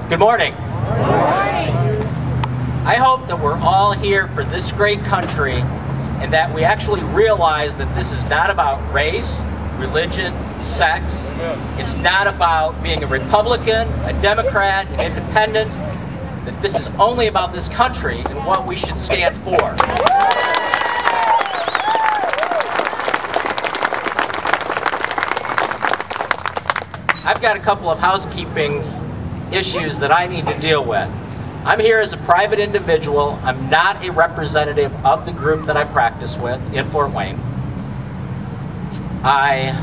Good morning. Good morning. I hope that we're all here for this great country and that we actually realize that this is not about race, religion, sex. It's not about being a Republican, a Democrat, an independent, that this is only about this country and what we should stand for. I've got a couple of housekeeping issues that I need to deal with. I'm here as a private individual. I'm not a representative of the group that I practice with in Fort Wayne. I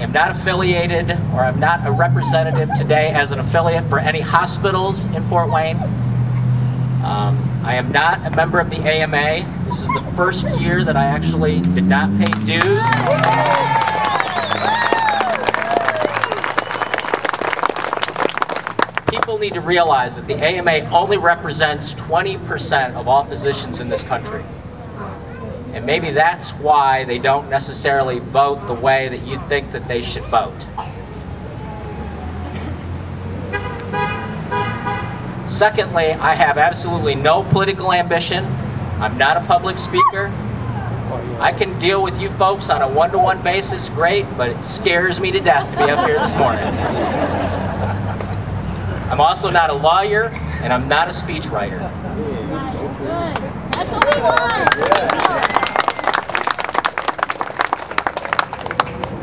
am not affiliated, or I'm not a representative today as an affiliate for any hospitals in Fort Wayne. I am not a member of the AMA. This is the first year that I actually did not pay dues. People need to realize that the AMA only represents 20% of all physicians in this country. And maybe that's why they don't necessarily vote the way that you think that they should vote. Secondly, I have absolutely no political ambition. I'm not a public speaker. I can deal with you folks on a one-to-one basis, great, but it scares me to death to be up here this morning. I'm also not a lawyer, and I'm not a speechwriter. Good. That's what we want.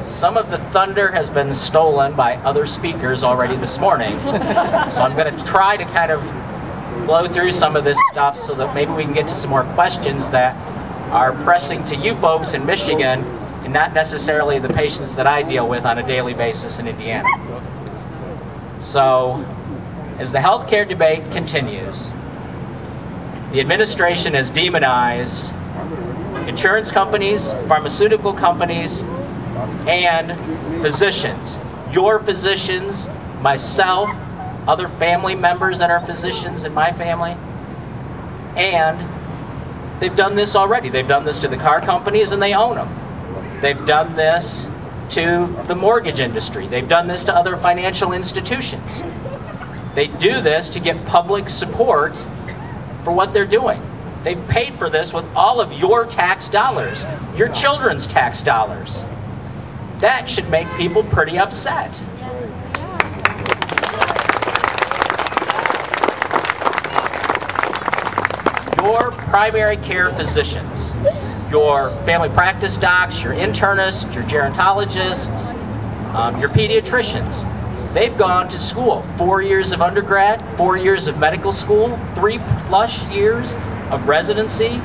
Some of the thunder has been stolen by other speakers already this morning, so I'm going to try to kind of blow through some of this stuff so that maybe we can get to some more questions that are pressing to you folks in Michigan and not necessarily the patients that I deal with on a daily basis in Indiana. So, as the healthcare debate continues, the administration has demonized insurance companies, pharmaceutical companies, and physicians. Your physicians, myself, other family members that are physicians in my family, and they've done this already. They've done this to the car companies and they own them. They've done this to the mortgage industry. They've done this to other financial institutions. They do this to get public support for what they're doing. They've paid for this with all of your tax dollars, your children's tax dollars. That should make people pretty upset. Your primary care physicians, your family practice docs, your internists, your gerontologists, your pediatricians, they've gone to school. 4 years of undergrad, 4 years of medical school, 3+ years of residency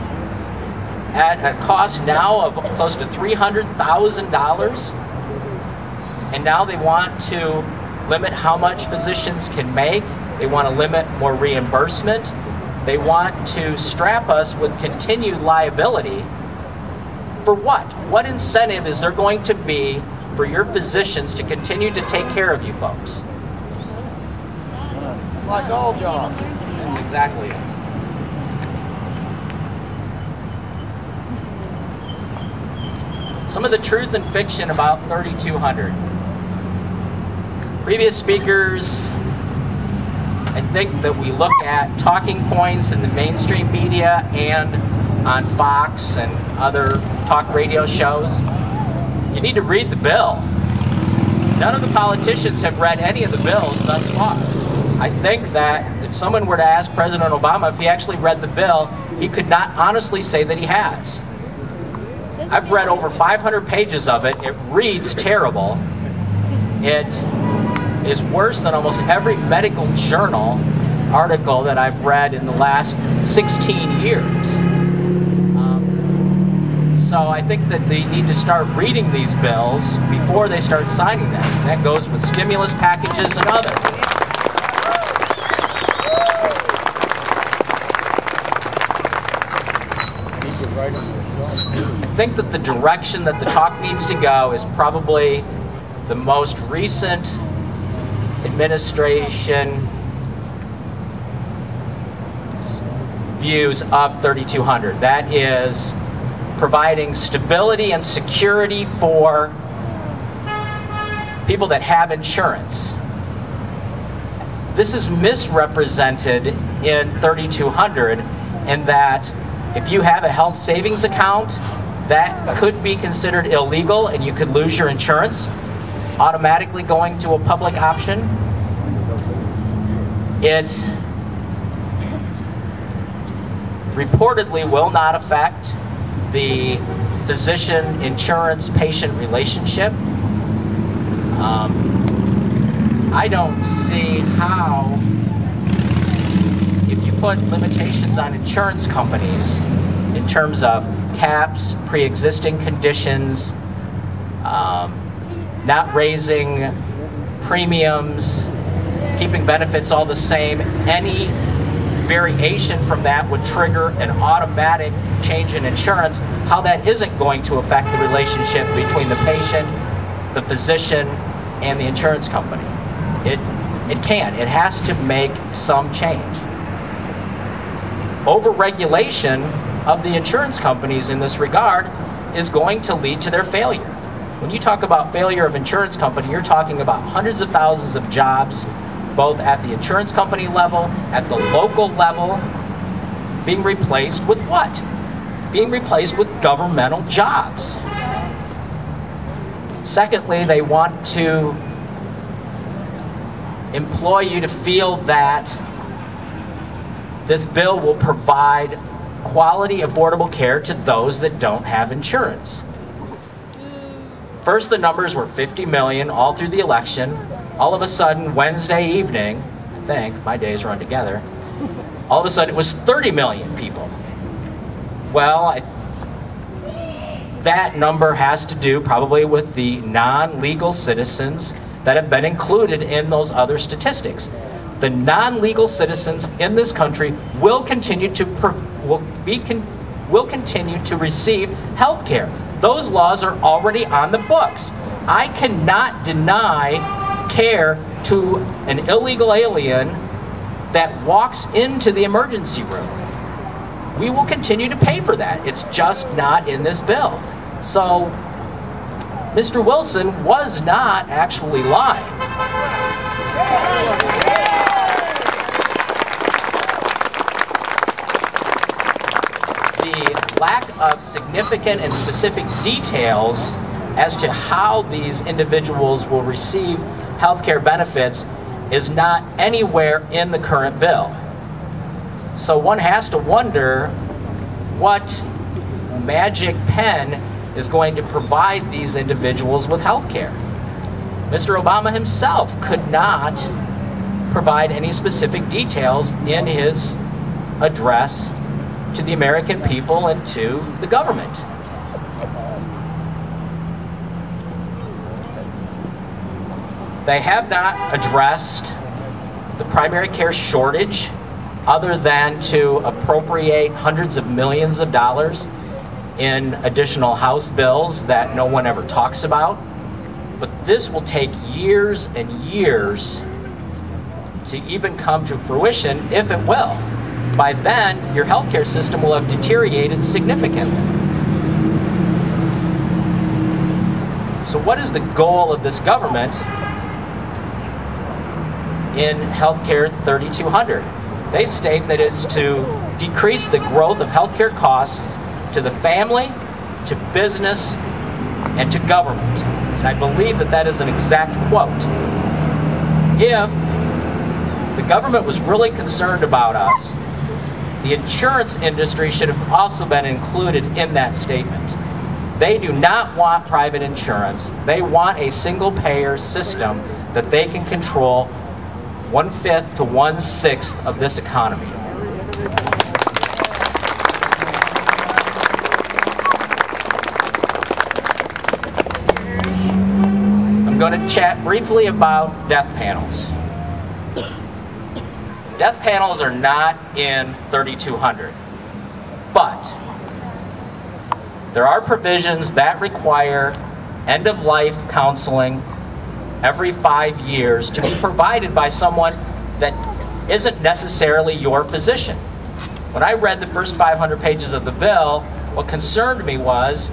at a cost now of close to $300,000. And now they want to limit how much physicians can make. They want to limit more reimbursement. They want to strap us with continued liability. For what? What incentive is there going to be for your physicians to continue to take care of you folks? Like all jobs. That's exactly it. Some of the truth and fiction about 3200. Previous speakers, I think that we look at talking points in the mainstream media and on Fox and other talk radio shows. You need to read the bill. None of the politicians have read any of the bills thus far. I think that if someone were to ask President Obama if he actually read the bill, he could not honestly say that he has. I've read over 500 pages of it. It reads terrible. It is worse than almost every medical journal article that I've read in the last 16 years. So I think that they need to start reading these bills before they start signing them. That goes with stimulus packages and others. I think that the direction that the talk needs to go is probably the most recent administration views of 3200. That is providing stability and security for people that have insurance. this is misrepresented in 3200 in that if you have a health savings account, that could be considered illegal and you could lose your insurance, automatically going to a public option. It reportedly will not affect the physician insurance patient relationship. I don't see how, if you put limitations on insurance companies in terms of caps, pre-existing conditions, not raising premiums, keeping benefits all the same, any variation from that would trigger an automatic change in insurance, how that isn't going to affect the relationship between the patient, the physician, and the insurance company. It can. It has to make some change. Over-regulation of the insurance companies in this regard is going to lead to their failure. When you talk about failure of insurance company, you're talking about hundreds of thousands of jobs, both at the insurance company level, at the local level, being replaced with what? Being replaced with governmental jobs. Secondly, they want to employ you to feel that this bill will provide quality, affordable care to those that don't have insurance. First, the numbers were 50 million all through the election. All of a sudden, Wednesday evening, I think, my days run together, all of a sudden it was 30 million people. Well, that number has to do probably with the non-legal citizens that have been included in those other statistics. The non-legal citizens in this country will continue to receive health care. Those laws are already on the books. I cannot deny care to an illegal alien that walks into the emergency room. We will continue to pay for that. It's just not in this bill. So Mr. Wilson was not actually lying. The lack of significant and specific details as to how these individuals will receive health care benefits is not anywhere in the current bill. So one has to wonder what magic pen is going to provide these individuals with health care. Mr. Obama himself could not provide any specific details in his address to the American people and to the government. They have not addressed the primary care shortage other than to appropriate hundreds of millions of dollars in additional House bills that no one ever talks about. But this will take years and years to even come to fruition, if it will. By then, your healthcare system will have deteriorated significantly. So what is the goal of this government in Healthcare 3200? They state that it's to decrease the growth of healthcare costs to the family, to business, and to government. And I believe that that is an exact quote. If the government was really concerned about us, the insurance industry should have also been included in that statement. They do not want private insurance. They want a single-payer system that they can control 1/5 to 1/6 of this economy. I'm going to chat briefly about death panels. Death panels are not in 3200, but there are provisions that require end-of-life counseling every 5 years to be provided by someone that isn't necessarily your physician. When I read the first 500 pages of the bill, what concerned me was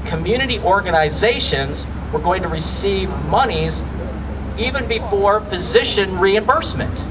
community organizations were going to receive monies even before physician reimbursement.